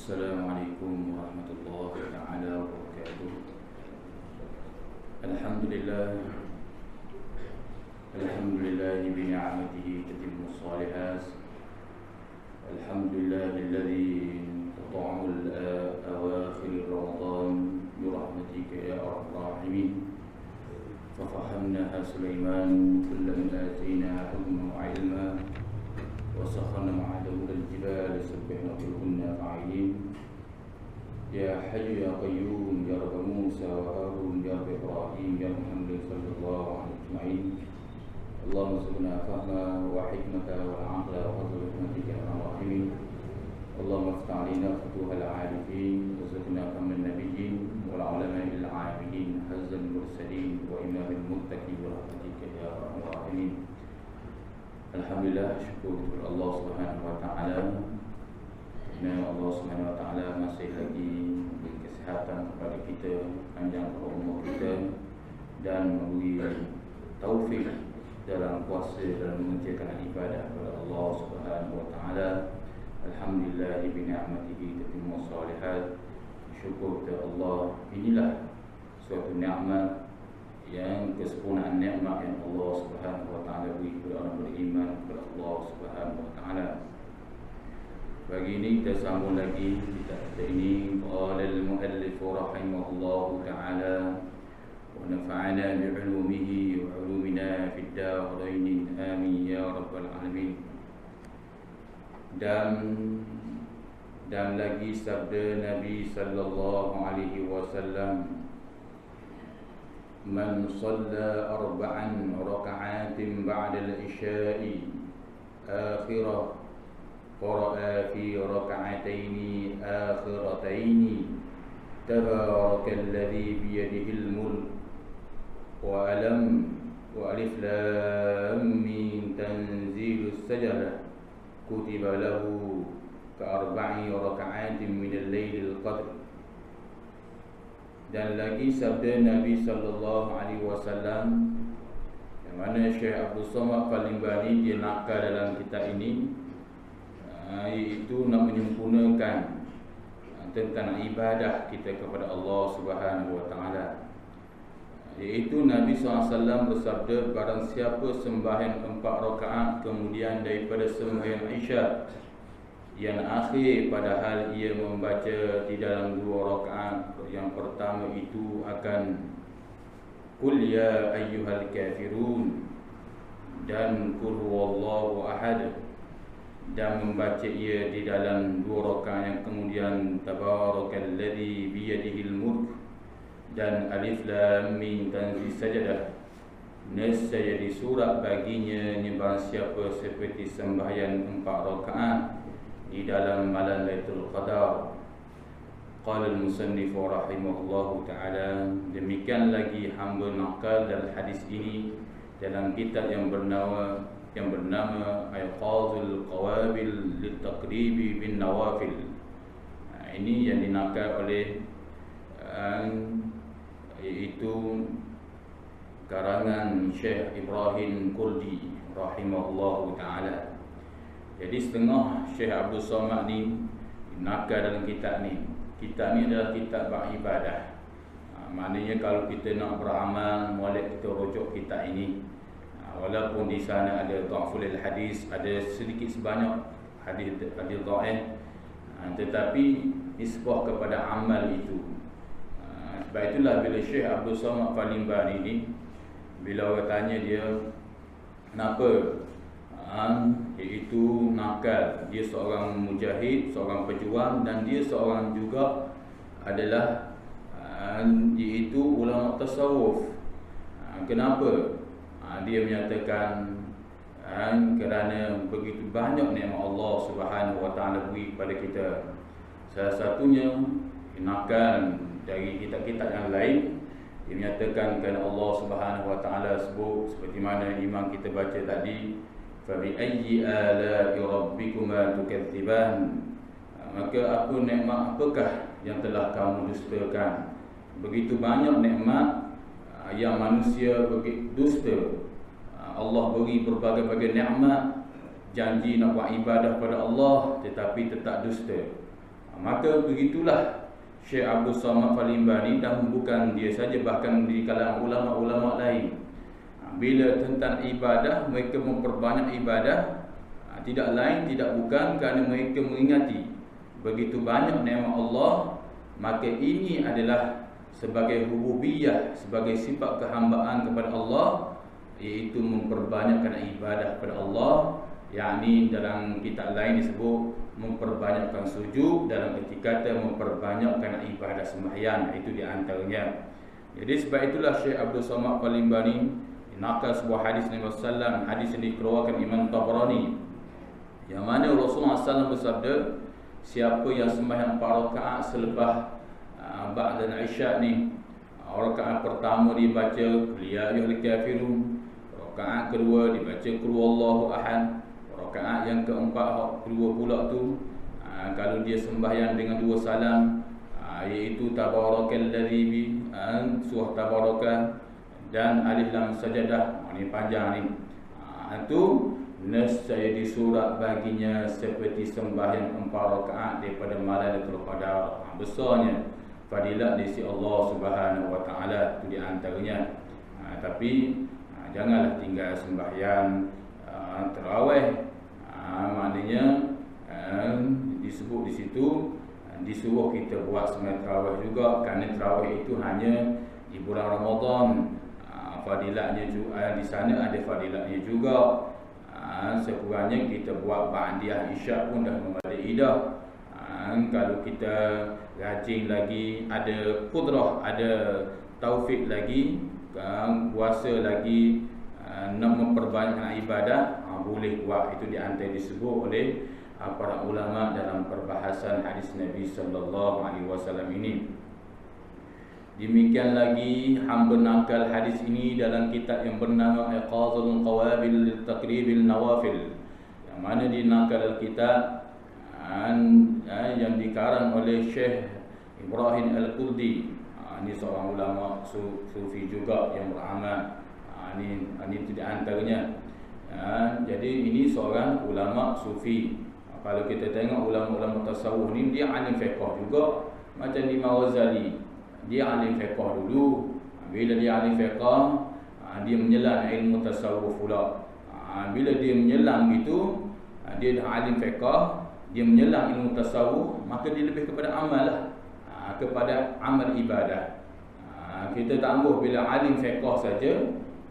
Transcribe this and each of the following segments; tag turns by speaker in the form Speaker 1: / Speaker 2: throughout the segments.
Speaker 1: Assalamualaikum warahmatullahi taala wabarakatuh. Alhamdulillah bi ni'matihi tatimmu shalihat. Alhamdulillahilladzi qata'a al-awakhir Ramadan bi rahmatika ya arhamar rahimin. Fafahamnaha Sulaiman kullam atina hukman wa ilma وسخرنا مع داود الجبال يسبحن كلهن فاعلين يا حي يا قيوم يا رب موسى وهارون يا رب إبراهيم يا محمد صلى الله عليه أجمعين اللهم ارزقنا فهما وحكمة والعقل وفضل رحمتك يا أرحم الراحمين اللهم افتح علينا فتوح العارفين وارزقنا فهم النبيين والعلماء العاملين حز المرسلين وإمام المتقين برحمتك يا أرحم الراحمين. Alhamdulillah, syukur kepada Allah Subhanahu wa taala. Kerana Allah Subhanahu wa taala masih lagi memberi kesihatan kepada kita, panjang umur kita dan memberi taufik dalam puasa dan mengerjakan ibadah kepada Allah Subhanahu wa taala. Alhamdulillah bi ni'matihi tatimmu shalihat. Syukur kepada Allah. Inilah suatu nikmat yang kesempurnaan nikmat yang Allah Subhanahu wa taala beri kepada orang beriman kepada Allah Subhanahu wa taala. Pagi ini kita sambung lagi kitab kita ini. Qala al-muallif rahimahullahu taala wa nafa'ana bi 'ulumihi wa 'ulumina fid darain amin ya rabbal alamin. Dan lagi sabda Nabi sallallahu alaihi wasallam, من صلى 4 ركعات بعد العشاء آخرة قرأ في ركعتين آخرتين تبارك الذي بيده الملك وألم وألف لام ميم تنزيل السجدة كتب له ك4 ركعات من الليل القدر. Dan lagi sabda Nabi sallallahu alaihi wasallam yang mana Syekh Abdul Somad Al-Limbani dia nakal dalam kitab ini, iaitu nak menyempurnakan tentang ibadah kita kepada Allah Subhanahu wa taala. Iaitu Nabi SAW bersabda, barang siapa sembahyang 4 rakaat kemudian daripada sembahyang Isya yang akhir padahal ia membaca di dalam 2 rakaat yang pertama itu akan Qul ya ayyuhal kafirun dan Qul huwallahu ahad, dan membaca ia di dalam 2 rakaat yang kemudian Tabarakalladzi biyadihil mulk dan Alif Lam Mim tanzil sajadah, nescaya di surat baginya barang siapa seperti sembahyang 4 rakaat di dalam malam Lailatul Qadar. Qala al-musannif rahimahullahu ta'ala. Demikian lagi hamba nakal dalam hadis ini dalam kitab yang bernama Aiqazul Qawabil Litaqribi bin Nawafil. Ini yang dinakal oleh iaitu karangan Syekh Ibrahim Qurdi rahimahullahu ta'ala. Jadi setengah Syekh Abdul Somad ni nakal dalam kitab ni. Kitab ni adalah kitab beribadah. Maknanya kalau kita nak beramal, boleh kita rujuk kitab ini. Walaupun di sana ada dha'ful hadis, ada sedikit sebanyak hadis dhaif, tetapi nisbah kepada amal itu. Sebab itulah bila Syekh Abdul Somad Al-Limbani ni, bila orang tanya dia kenapa, iaitu nakal, dia seorang mujahid, seorang pejuang, dan dia seorang juga adalah iaitu ulama tasawuf. Kenapa? Dia menyatakan kerana begitu banyak nikmat Allah Subhanahu wa taala beri kepada kita. Salah satunya nakal dari kitab-kitab yang lain, dia menyatakan kerana Allah Subhanahu wa taala sebut seperti mana imam kita baca tadi, فَبِأَيِّ آلَاءِ رَبِّكُمَا تُكَذِّبَانِ, maka apa nikmat apakah yang telah kamu dustakan? Begitu banyak nikmat yang manusia dusta. Allah beri berbagai-bagai nikmat, janji nak buat ibadah pada Allah tetapi tetap dusta. Maka begitulah Syekh Abdul Somad Al-Limbani, dan bukan dia saja, bahkan di kalangan ulama-ulama lain, bila tentang ibadah, mereka memperbanyak ibadah, tidak lain tidak bukan kerana mereka mengingati begitu banyak nikmat Allah. Maka ini adalah sebagai rububiyah, sebagai sifat kehambaan kepada Allah, iaitu memperbanyakkan ibadah kepada Allah. Yakni dalam kitab lain disebut memperbanyakkan sujud, dalam erti kata memperbanyakkan ibadah sembahyang, itu di antaranya. Jadi sebab itulah Syekh Abdul Somad Al-Limbani nakal sebuah hadis Nabi SAW, hadis yang dikeluarkan Imam Tabrani, yang mana Rasulullah SAW bersabda, siapa yang sembahyang 4 rakaat selepas ba'da al-isya ni, rakaat pertama dibaca ya ayyuhal kafirun, rakaat kedua dibaca qul huwallahu ahad, rakaat yang keempat kedua pula tu kalau dia sembahyang dengan 2 salam, iaitu tabarakalladzi bi surah tabaraka dan alif lam sajadah, ni panjang ni, itu nescaya disurat baginya seperti sembahyang 4 rakaat daripada malam Lailatul Qadar. Besarnya fadilat di sisi Allah Subhanahu wa taala, itu di antaranya. Tapi janganlah tinggal sembahyang tarawih. Maknanya disebut di situ disuruh kita buat sembahyang tarawih juga, kerana tarawih itu hanya di bulan Ramadan. Fadilatnya juga di sana ada fadilatnya juga. Sekurangnya kita buat ba'diyah isyak pun dah memadai dah. Kalau kita rajin lagi, ada qudrah, ada taufik lagi, puasa lagi, nak memperbanyakkan ibadah, boleh buat. Itu di antara disebut oleh para ulama dalam perbahasan hadis Nabi sallallahu alaihi wasallam ini. Demikian lagi hamba nakal hadis ini dalam kitab yang bernama Iqazul Qawabil Litaqribil Nawafil, yang mana dinakal kitab yang dikarang oleh Syekh Ibrahim Al-Qurdi. Ini seorang ulama sufi juga yang beramal. Ini tidak antaranya. Jadi ini seorang ulama sufi. Kalau kita tengok ulama-ulama tasawuf ni, dia alim fiqh juga, macam Imam Ghazali. Dia alim fiqh dulu. Bila dia alim fiqh, dia menyelam ilmu tasawuf pula. Bila dia menyelam gitu, dia dah alim fiqh, dia menyelam ilmu tasawuf, maka dia lebih kepada amal lah, kepada amal ibadah. Kita tak ambil bila alim fiqh saja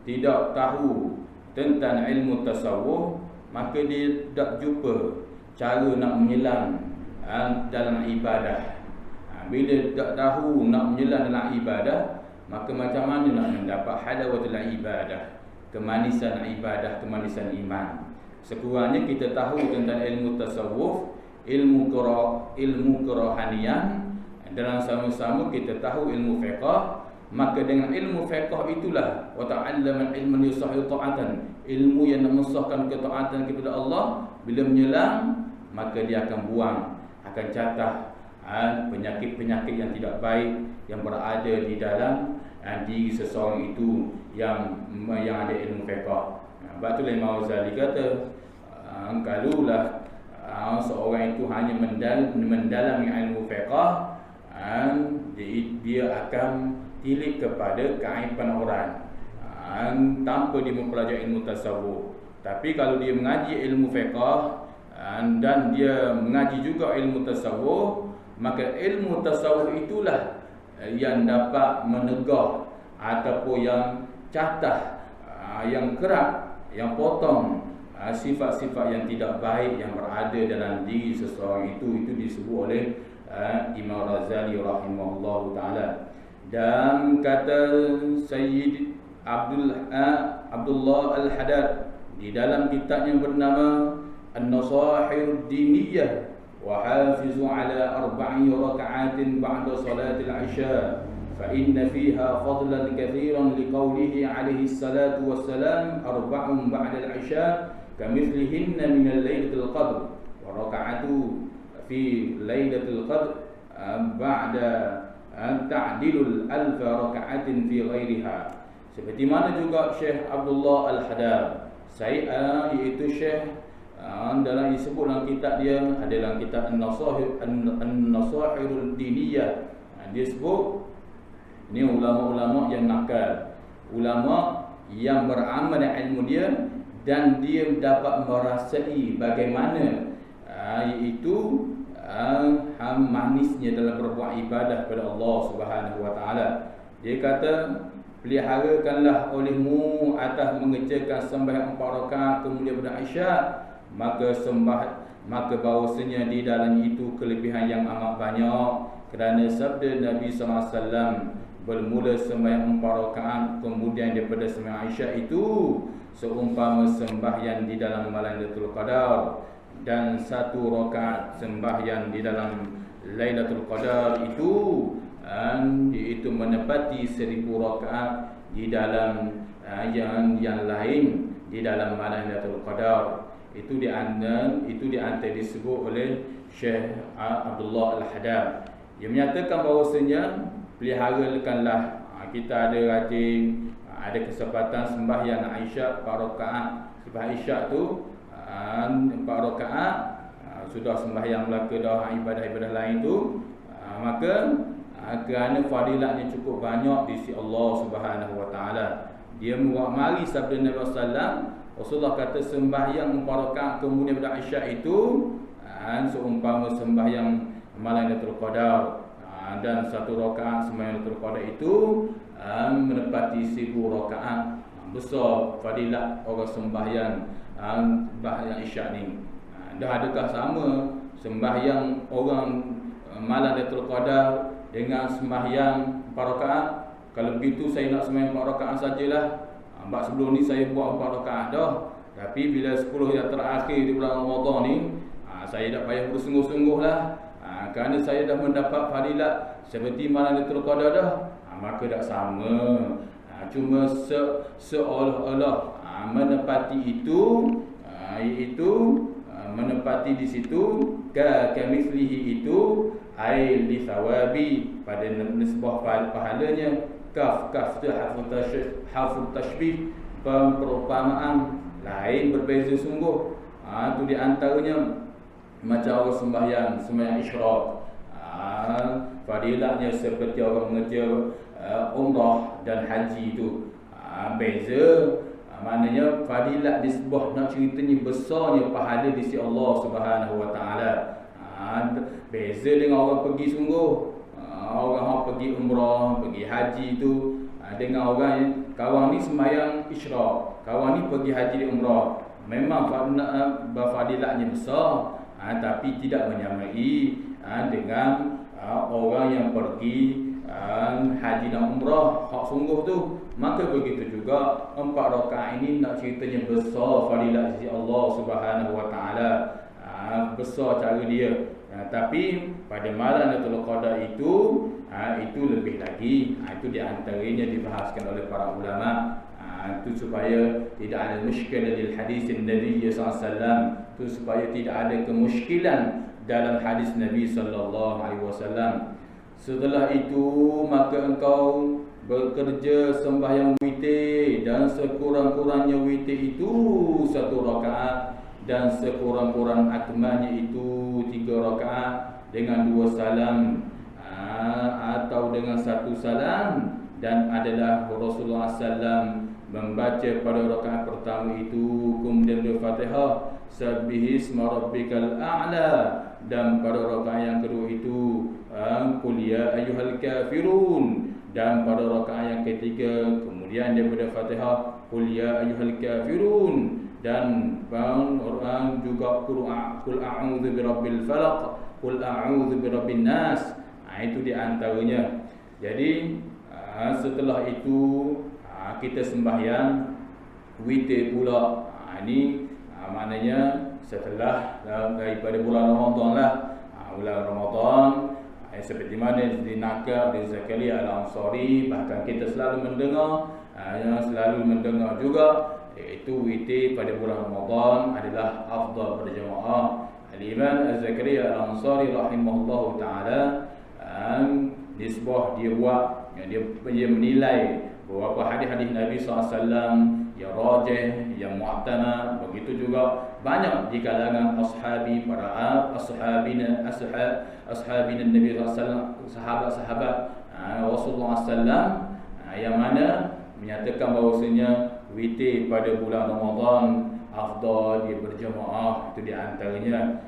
Speaker 1: tidak tahu tentang ilmu tasawuf, maka dia tak jumpa cara nak menyelam dalam ibadah. Bila tak tahu nak menyelam dalam ibadah, maka macam mana nak mendapat halawatul ibadah, kemanisan ibadah, kemanisan iman. Sekurangnya kita tahu tentang ilmu tasawuf, ilmu kerohanian, dalam sama-sama kita tahu ilmu fiqh. Maka dengan ilmu fiqh itulah wa ta'allama ilman yusahihu ta'atan, ilmu yang menyusahkan ketaatan kepada Allah. Bila menyelam, maka dia akan buang, akan catah penyakit-penyakit yang tidak baik yang berada di dalam diri seseorang itu yang ada ilmu fiqh. Sebab itulah Imam Ghazali kata, kalaulah seorang itu hanya mendalami ilmu fiqh, dia akan tilik kepada keaiban orang tanpa dia mempelajari ilmu tasawuf. Tapi kalau dia mengaji ilmu fiqh dan dia mengaji juga ilmu tasawuf, maka ilmu tasawuf itulah yang dapat menegah ataupun yang catah, yang kerat, yang potong sifat-sifat yang tidak baik yang berada dalam diri seseorang itu disebut oleh Imam Ghazali rahimahullahu taala. Dan kata Sayyid Abdullah Al-Haddad di dalam kitab yang bernama An-Nasahir Diniyah, wa hafizu ala 4 raka'atin ba'da salatil isya, fa inna fiha fadlan katsiran liqaulihi alaihi salatu wassalam 4 ba'da al-isya kamithlihinna min al-lailatul qadr, wa raka'atu fi lailatul qadr ba'da ta'dilul alf raka'atin fi ghairiha. Seperti mana juga Syekh Abdullah Al-Haddad, iaitu Syekh dalam disebut dalam kitab dia, ada dalam kitab An-Nasaihul Diniyah. Dia sebut ini ulama-ulama yang nakal, ulama yang beramal dengan ilmu dia dan dia dapat merasai bagaimana iaitu manisnya dalam berbuat ibadah kepada Allah Subhanahu wa taala. Dia kata, peliharakanlah olehmu atas mengerjakan sembahyang 4 rakaat kemudian berisyad, maka bahawasanya di dalam itu kelebihan yang amat banyak, kerana sabda Nabi sallallahu alaihi wasallam, bermula sembahyang 4 rakaat kemudian daripada sembahyang Isyak itu seumpama sembahyang di dalam malam Lailatul Qadar, dan 1 rakaat sembahyang di dalam Lailatul Qadar itu iaitu menepati 1000 rakaat di dalam yang lain di dalam malam Lailatul Qadar. Itu diantara disebut oleh Syekh Abdullah Al-Haddad. Dia menyatakan bahawasanya peliharakanlah, kita ada rajin, ada kesempatan sembahyang Aisyah 4 rakaat. Sembahyang Isyak tu 4 rakaat, sudah sembahyang belaka dah ibadah-ibadah lain tu, maka kerana fadilatnya cukup banyak di sisi Allah Subhanahu wa taala, dia mari sabda Nabi sallallahu alaihi wasallam, Rasulullah kata sembahyang 4 rakaat kemudian berisyad itu seumpama sembahyang malam Lailatul Qadar, dan 1 rakaat sembahyang Lailatul Qadar itu menepati 1000 rakaat. Besar fadilat orang sembahyang Isyak ni. Dah adakah sama sembahyang orang malam Lailatul Qadar dengan sembahyang 4 rakaat? Kalau begitu saya nak sembahyang 4 rakaat sajalah. Sebab sebelum ni saya buat 4 rakaat dah. Tapi bila 10 yang terakhir di bulan Ramadan ni, saya dah payah bersungguh-sungguh lah. Kerana saya dah mendapat fadilat seperti malam Lailatul Qadar dah. Maka tak sama. Cuma seolah-olah menepati itu, iaitu menepati di situ kamithlihi itu ai li thawabi, pada nisbah pahalanya. Kaf tu harfu tashbih, perumpamaan lain berbeza sungguh. Tu di antaranya macam orang sembahyang isyraq, fadilatnya seperti orang mengerja umrah dan haji itu beza. Maknanya fadilat nisbah, nak ceritanya besarnya pahala di sisi Allah Subhanahu wa taala. Beza dengan orang pergi sungguh, orang pergi umrah, pergi haji itu, dengan orang kawan ni sembahyang isyraq, kawan ni pergi haji di umrah. Memang fadilatnya besar, tapi tidak menyamai dengan orang yang pergi haji dan umrah hak sungguh tu. Maka begitu juga 4 rakaat ini nak ceritanya besar fadilat sisi Allah Subhanahu wa taala, besar cara dia. Tapi pada malam Lailatul Qadar itu lebih lagi. Itu di antaranya dibahaskan oleh para ulama, itu supaya tidak ada muskilah di hadis Nabi sallallahu alaihi wasallam, itu supaya tidak ada kemuskilan dalam hadis Nabi sallallahu alaihi wasallam. Setelah itu maka engkau bekerja sembahyang witir, dan sekurang-kurangnya witir itu 1 rakaat, dan sekurang-kurang akmalnya itu 3 rakaat dengan 2 salam, atau dengan 1 salam. Dan adalah Rasulullah SAW membaca pada rakaat pertama itu kemudian Al-Fatihah, Sabbihisma rabbikal a'la, dan pada rakaat yang kedua itu Qul ya ayyuhal kafirun, dan pada rakaat yang ketiga kemudian daripada Fatihah Qul ya ayyuhal kafirun, dan orang juga Qul a'udzu birabbil falaq, Qul a'udzu birabbin nas. Itu di antaranya. Jadi setelah itu kita sembahyang witir pula. Ini maknanya setelah daripada bulan Ramadan lah. Bulan Ramadan seperti mana dinakal di Zakaria Al-Ansari, bahkan kita selalu mendengar juga, iaitu witir pada bulan Ramadan adalah afdal berjemaah. Al-Imam Az-Zakaria Al-Ansari rahimahullahu ta'ala nisbah dia buat, dia menilai beberapa hadis-hadis Nabi SAW yang rajih, yang mu'tamad. Begitu juga banyak di kalangan ashabi, para ashabina Nabi SAW, sahabat-sahabat Rasulullah SAW, yang mana menyatakan bahawasanya witir pada bulan Ramadan afdal, dia berjemaah. Itu di antaranya.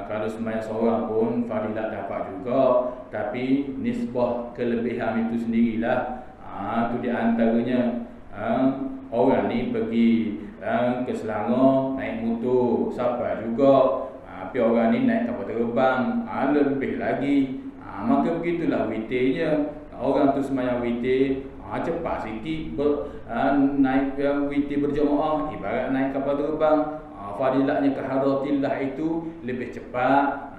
Speaker 1: Kalau sembahyang seorang pun fadilat dapat juga, tapi nisbah kelebihan itu sendirilah. Itu di antaranya. Orang ni pergi ke Selangor naik motor, sampai juga. Tapi orang ni naik kapal terbang, lebih lagi. Maka begitulah witirnya. Orang tu sembahyang witir cepat sikit, naik witir berjemaah ibarat naik kapal terbang. Fadilatnya keharatillah itu lebih cepat,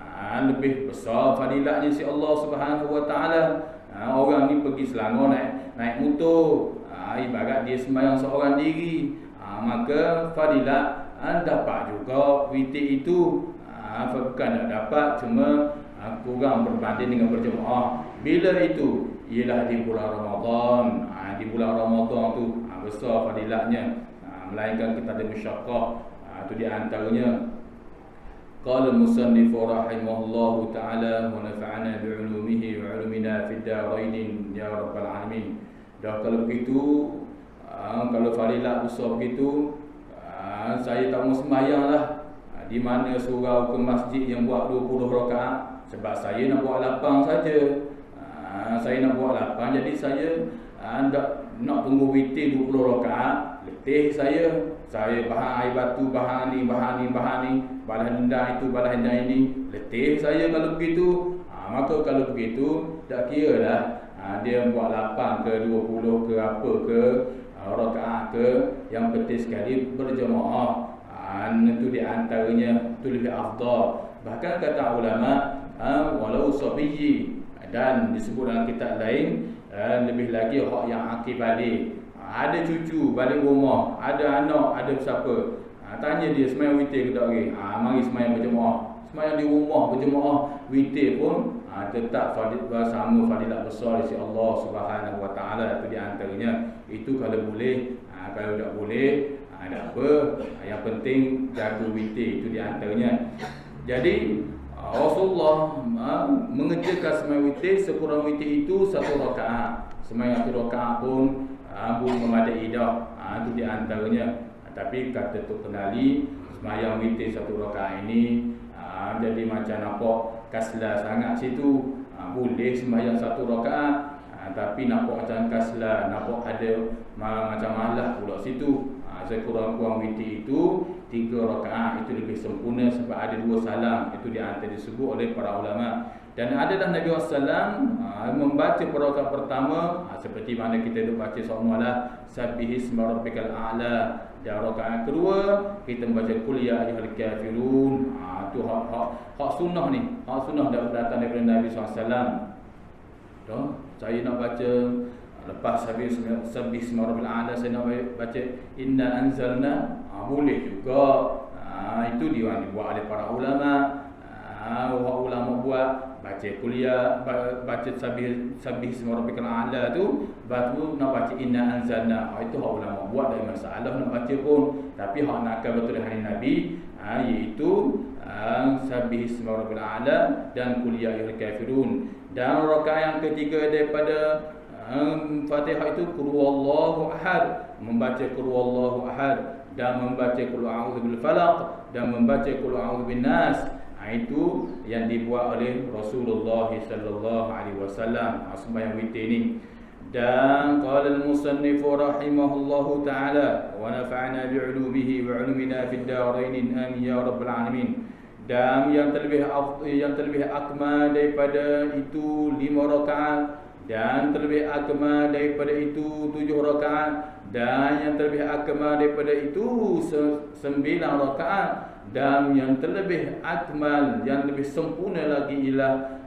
Speaker 1: lebih besar fadilatnya si Allah Subhanahu Wa Taala. Orang ni pergi Selangor naik motor, ibarat dia sembahyang seorang diri. Maka fadilat dapat juga witir itu. Bukan tak dapat, cuma kurang berbanding dengan berjemaah. Bila itu? Ialah di bulan Ramadan. Di bulan Ramadan tu besar fadilatnya, melainkan kita ada musyaqqah. Itu di antaranya. Qala al-musannif rahimahullahu ta'ala wa nafa'ana bi'ulumihi wa 'ulumina fid darain ya rabbal alamin. Dah kalau begitu, kalau fadilat besar begitu, saya tak mau sembahyanglah. Di mana surau ke masjid yang buat 20 rakaat, sebab saya nak buat 8 saja. Saya nak buat 8, jadi saya nak tunggu witir 20 rakaat. Letih saya bahan air batu, bahan ni, balas dendam itu, balas dendam ini. Letih saya kalau begitu. Maka kalau begitu, tak kira lah dia buat 8 ke 20 ke apa ke rakaat ke, yang penting sekali berjemaah. Itu di antaranya, itu lebih afdal. Bahkan kata ulama, walau sabiyyi, dan disebut dalam kitab lain, lebih lagi hak yang akil balik. Ada cucu balik rumah, ada anak, ada siapa, tanya dia sembahyang witir ke tak lagi? Mari sembahyang berjemaah. Sembahyang di rumah berjemaah witir pun tetap sama fadilat besar di sisi Allah Subhanahu Wa Taala. Itu di antaranya. Itu kalau boleh. Kalau tak boleh, ada apa, yang penting jaga witir. Itu di antaranya. Jadi Rasulullah mengerjakan sembahyang witir, sekurang witir itu 1 rakaat. Sembahyang 1 rakaat pun belum memadai dah. Itu di antaranya. Tapi kata Tok Kenali, sembahyang witir 1 rakaat ini jadi macam nampak kaslah sangat situ. Boleh sembahyang 1 rakaat, tapi nampak macam kaslah, nampak ada macam malas pula situ. Sekurang-kurang witir itu 3 rakaat itu lebih sempurna, sebab ada 2 salam. Itu di antara disebut oleh para ulama. Dan adalah Nabi SAW membaca rakaat pertama seperti mana kita duk baca somalah Sabbihisma rabbikal a'la. Dan rakaat kedua kita membaca Qul ya ayyuhal kafirun. Itu hak sunnah ni. Hak sunnah dah datang daripada Nabi SAW. Saya nak baca lepas Sabbihisma rabbil a'la, saya nak baca Inna anzalna. Boleh juga. Itu dibuat oleh para ulama. Ulama buat baca kuliah, baca Sabbihisma rabbikal a'la tu, baru nak baca Inna anzalna. Itu hak ulama buat, dari masalah nak baca pun. Tapi hak nakal betul hari Nabi, iaitu Sabbihisma rabbil a'la dan Qul ya ayyuhal kafirun. Dan rakaat yang ketiga daripada Fatihah itu Qul huwallahu ahad, membaca Qul huwallahu ahad, dan membaca Qul a'udzu bil falaq, dan membaca Qul a'udzu bin nas. Itu yang dibuat oleh Rasulullah sallallahu alaihi wasallam sembahyang witir ni. Dan qala al-musannif rahimahullahu ta'ala wa nafa'ana bi'ulumihi wa 'ulumina fid darain amin ya rabbal alamin. Dan yang terlebih akmal daripada itu 5 rakaat, dan terlebih akmal daripada itu 7 rakaat, dan yang terlebih akmal daripada itu 9 rakaat, dan yang terlebih akmal, yang lebih sempurna lagi ialah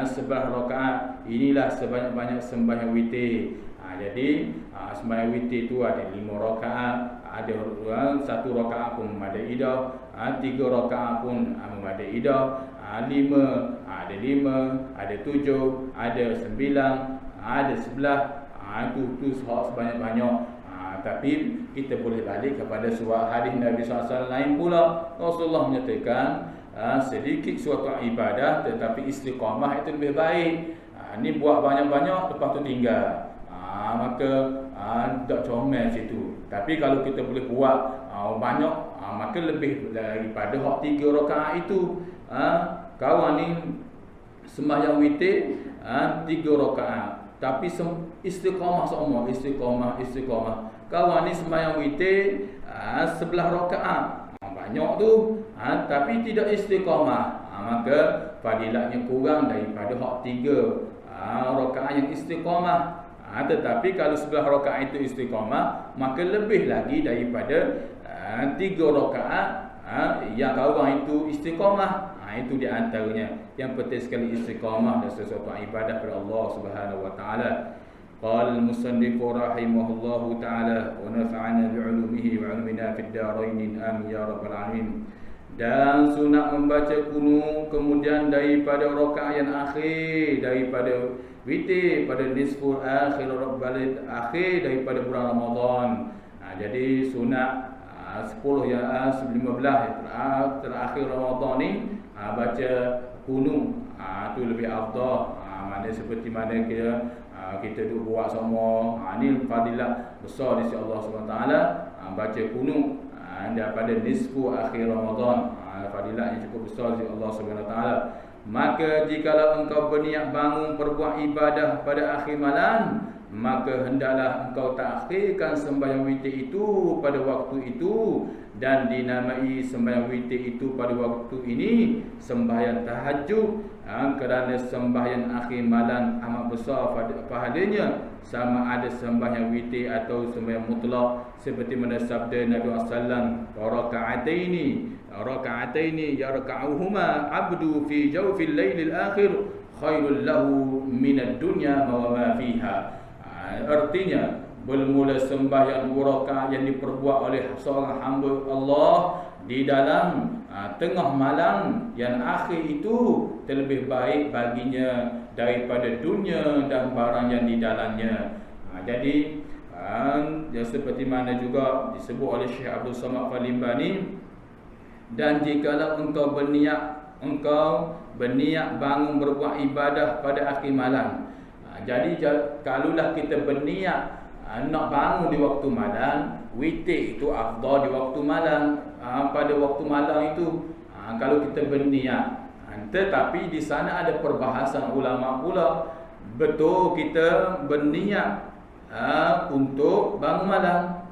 Speaker 1: 11 rakaat. Inilah sebanyak-banyak sembahyang witir. Jadi sembahyang witir itu ada 5 rakaat, ada 1 rakaat pun memadai dah, 3 rakaat pun memadai dah, 5 ada 5, ada 7, ada 9, ada 11. Itu sebanyak-banyak. Tapi kita boleh balik kepada suatu hadis Nabi SAW lain pula. Rasulullah menyatakan sedikit suatu ibadah tetapi istiqamah itu lebih baik. Ni buat banyak-banyak lepas tu tinggal, maka tak comel situ. Tapi kalau kita boleh buat banyak, maka lebih daripada hak 3 rakaat itu. Kawan ni sembahyang witir 3 rakaat, tapi istiqamah semua, istiqamah. Kawan ni sembahyang witir 11 rakaat, banyak tu, tapi tidak istiqamah, maka fadilatnya kurang daripada hak 3 rakaat yang istiqamah. Tetapi kalau 11 rakaat itu istiqamah, maka lebih lagi daripada 3 rakaat yang kawan itu istiqamah. Itu di antaranya yang penting sekali istiqamah dan sesuatu ibadah kepada Allah Subhanahu wa taala. Qala al-musannif rahimahullahu taala wa nafa'ana bi'ulumihi wa 'ilmina fid dharain amin ya rabbal alamin. Dan sunat membaca kunut kemudian daripada rakaat yang akhir daripada witir pada nisful akhir balid akhir daripada bulan Ramadan. Jadi sunat 10 yang 15 terakhir Ramadan ni baca kunut, tu lebih afdal. Mana seperti mana kita duk buat semua, ni fadilat besar di sisi Allah Subhanahu taala. Baca kunut daripada nisfu akhir Ramadan, fadilatnya cukup besar di sisi Allah Subhanahu taala. Maka jikalau engkau berniat bangun berbuat ibadah pada akhir malam, maka hendaklah engkau takhirkan sembahyang witir itu pada waktu itu, dan dinamai sembahyang witir itu pada waktu ini sembahyang tahajud, kerana sembahyang akhir malam amat besar pahalanya, sama ada sembahyang witir atau sembahyang mutlak, seperti mana sabda Nabi sallallahu alaihi raka'ataini yarka'uhuma abdu fi jawfil lailil akhir khairul lahu minad dunya wa ma fiha. Artinya bermula sembahyang 2 rakaat yang diperbuat oleh seorang hamba Allah di dalam tengah malam yang akhir itu terlebih baik baginya daripada dunia dan barang yang di dalamnya. Jadi seperti mana juga disebut oleh Syekh Abdul Somad Al-Limbani, dan jikalau engkau berniat bangun berbuat ibadah pada akhir malam. Jadi kalaulah kita berniat nak bangun di waktu malam, witir itu afdal di waktu malam, pada waktu malam itu kalau kita berniat. Tetapi di sana ada perbahasan ulama pula, betul kita berniat untuk bangun malam,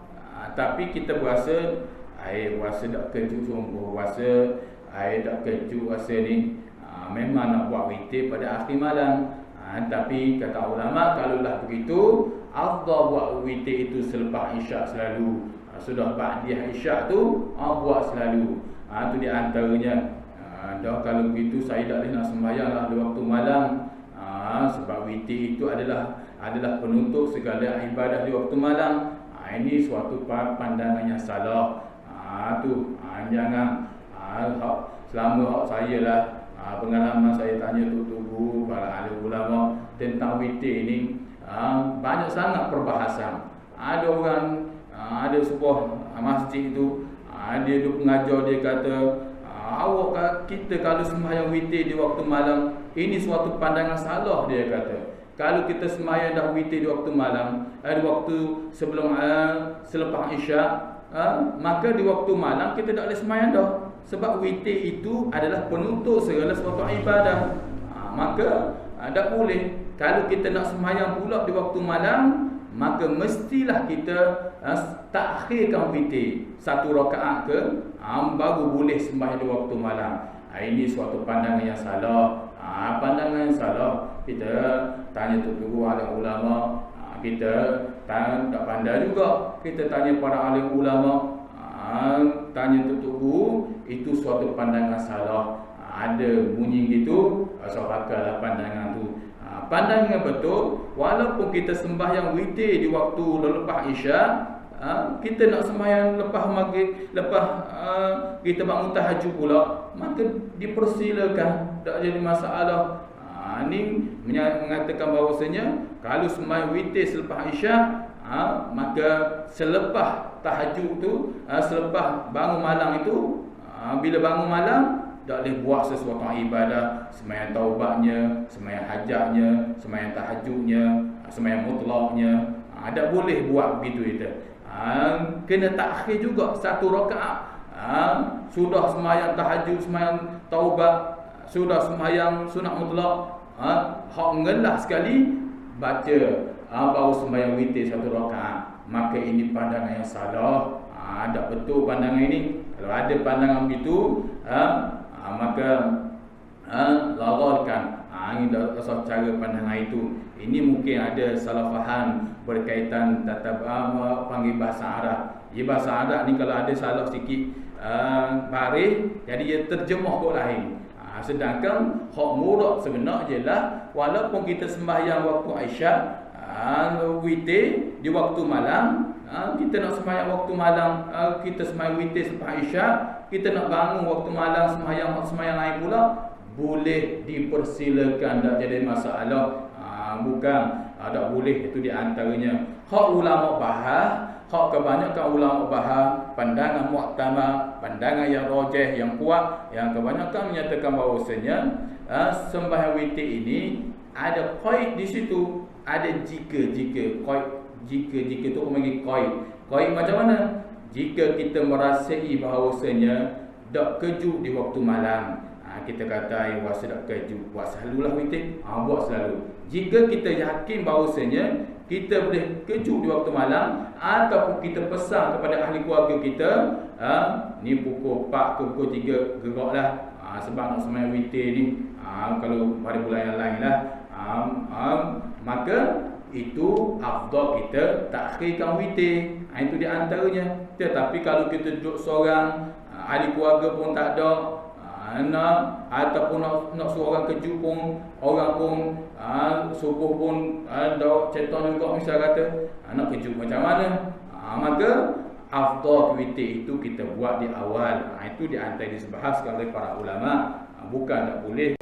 Speaker 1: tapi kita berasa tak kejut sungguh, tak kejut ni, memang nak buat witir pada akhir malam. Tapi kata ulama, kalaulah begitu, afdal buat witir itu selepas isyak selalu. Sudah ba'diyah isyak tu buat selalu. Itu di antaranya. Kalau begitu saya tak boleh nak sembahyang lah di waktu malam, sebab witir itu adalah penutup segala ibadah di waktu malam. Ini suatu pandangan yang salah. Jangan selama saya lah, pengalaman saya tanya tubuh para ahli ulama tentang witir ini, banyak sangat perbahasan. Ada orang, ada sebuah masjid itu, dia duk mengajar, dia kata kita kalau sembahyang witir di waktu malam, ini suatu pandangan salah. Dia kata kalau kita sembahyang dah witir di waktu malam, di waktu selepas isyak, maka di waktu malam kita tak boleh sembahyang dah, sebab witir itu adalah penutup segala sesuatu ibadah. Maka tak boleh. Kalau kita nak sembahyang pula di waktu malam, maka mestilah kita takhirkan witir 1 rakaat ke, baru boleh sembahyang di waktu malam. Ini suatu pandangan yang salah. Pandangan yang salah. Kita tanya guru alim ulama, kita tak pandai juga, kita tanya para alim ulama, tanya guru, itu suatu pandangan salah. Ada bunyi gitu, asal pakallah pandangan tu. Pandangan yang betul, walaupun kita sembahyang witir di waktu lepas isyak, kita nak sembahyang lepas maghrib, lepas kita bangun tahajud pula, maka dipersilakan, tak jadi masalah. Ini mengatakan bahawasanya kalau sembahyang witir selepas isyak, maka selepas tahajud tu, selepas bangun malam itu, bila bangun malam tak boleh buat sesuatu ibadah, sembahyang taubatnya, sembahyang hajatnya, sembahyang tahajudnya, sembahyang mutlaknya, tak boleh buat begitu kita. Kena takhir juga satu rakaat. Sudah sembahyang tahajud, sembahyang taubat, sudah sembahyang sunat mutlak, hak ngelah sekali baca baru sembahyang witir satu rakaat, maka ini pandangan yang salah. Tak betul pandangan ini. Kalau ada pandangan begitu, maka laralkan. Ini dasar cara pandangan itu. Ini mungkin ada salah faham berkaitan tata panggil bahasa Arab. Bahasa Arab ni kalau ada salah sikit baris, jadi dia terjemah kok lain. Sedangkan hak murad sebenar jelah, walaupun kita sembahyang waktu Aisyah, witir di waktu malam, kita nak sembahyang waktu malam, kita sembahyang witir selepas Aisyah, kita nak bangun waktu malam sembahyang lain pula, boleh dipersilakan, tak jadi masalah. Bukan tak boleh, itu di antaranya hak ulama bahas, hak kebanyakan ulama bahas pandangan mu'tamad, pandangan yang rajih, yang kuat, yang kebanyakan menyatakan bahawasanya sembahyang witir ini ada qaid di situ, ada jika qaid, jika tu orang panggil qaid macam mana? Jika kita merasai bahawasanya dak kejut di waktu malam, kita kata puasa dak kejut, buat selalulah witir, buat selalu. Jika kita yakin bahawasanya kita boleh kejut di waktu malam, ataupun kita pesan kepada ahli keluarga kita, ni pukul 4 ke pukul 3 geraklah, sebab nak sembahyang witir ni, kalau pada bulan yang lain lah, maka itu afdal kita takhirkan witir. Itu di antaranya. Tetapi kalau kita duduk seorang, ahli keluarga pun tak ada, ataupun nak suruh orang kejut pun, orang pun subuh pun ada ceton juga, misal kata nak kejut macam mana, maka afdal witir itu kita buat di awal. Itu di antara disebahaskan oleh para ulama. Bukan tak boleh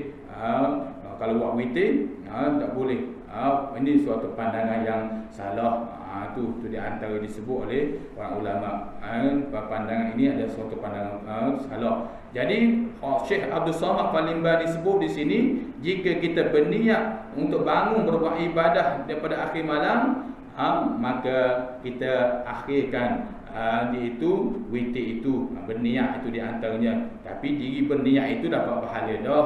Speaker 1: kalau buat witir tak boleh. Ini suatu pandangan yang salah. Itu di antara disebut oleh para ulama. Pandangan ini adalah suatu pandangan salah. Jadi Syekh Abdul Somad Al-Limbani disebut di sini, jika kita berniat untuk bangun berbuat ibadah daripada akhir malam, maka kita akhirkan itu witir itu, berniat itu di antaranya. Tapi diri berniat itu dapat pahala dah.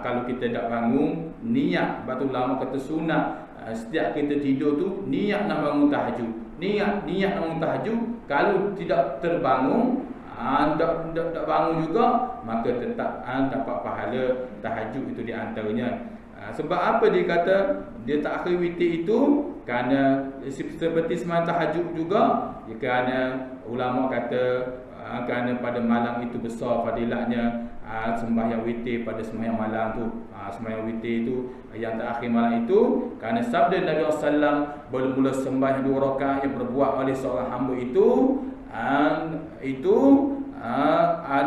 Speaker 1: Kalau kita tak bangun niat, sebab tu ulama kata sunat, setiap kita tidur tu niat nak bangun tahajud, niat nak bangun tahajud. Kalau tidak terbangun, tak bangun juga, maka tetap dapat pahala tahajud itu di antaranya. Sebab apa dia kata dia takhir witir itu? Kerana seperti sembahyang tahajud juga, kerana ulama kata kerana pada malam itu besar fadilatnya sembahyang witir pada sembahyang malam tu. Sembahyang witir itu yang terakhir malam itu, kerana sabda Nabi SAW, bermula sembahyang 2 rakaat yang berbuat oleh seorang hamba itu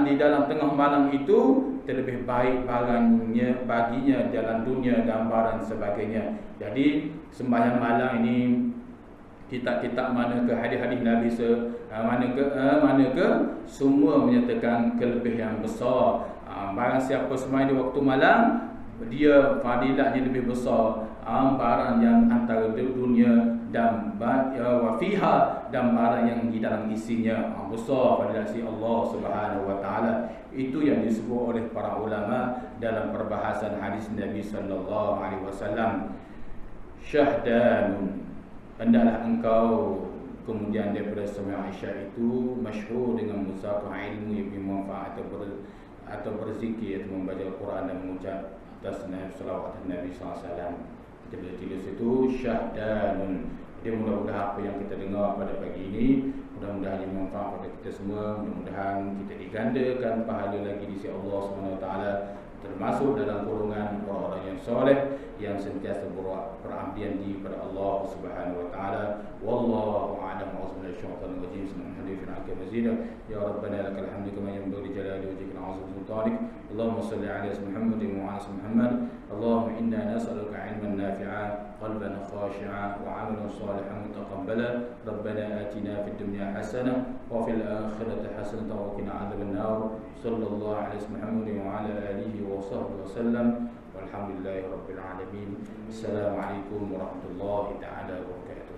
Speaker 1: di dalam tengah malam itu terlebih baik baginya dalam dunia dan barang sebagainya. Jadi sembahyang malam ini, kitab-kitab mana ke hadis-hadis Nabi mana ke semua menyatakan kelebihan besar. Barang siapa sembahyang di waktu malam, dia fadilatnya lebih besar barang yang antara dunia dan wafiha, dan barang yang di dalam isinya besar fadilat si Allah Subhanahu wa taala. Itu yang disebut oleh para ulama dalam perbahasan hadis Nabi sallallahu alaihi wasallam. Syahdanun, hendaklah engkau, kemudian daripada sembahyang Aisyah itu masyhur dengan muzakirah ilmu yang bermanfaat atau berzikir atau membaca Al-Quran dan mengucap atas salawat Nabi SAW. Kita boleh tulis itu syahdanun. Jadi mudah-mudahan apa yang kita dengar pada pagi ini, mudah-mudahan ini manfaat pada kita semua. Mudah-mudahan kita digandakan pahala lagi di sisi Allah SWT, termasuk dalam golongan orang-orang yang soleh yang sentiasa berabdian kepada Allah Subhanahu wa taala. Wallahu a'lam wa syaitanir rajim. Ya Rabbana lakal hamdu kama yanbaghi li jalali wajhika wa 'azimi sultanik. Allahumma shalli ala Muhammad wa ala Muhammad. اللهم إنا نسألك علما نافعا قلبا خاشعا وعملا صالحا متقبلا ربنا آتنا في الدنيا حسنة وفي الآخرة حسنة وقنا عذاب النار صلى الله على محمد وعلى آله وصحبه وسلم والحمد لله رب العالمين. السلام عليكم ورحمة الله تعالى وبركاته.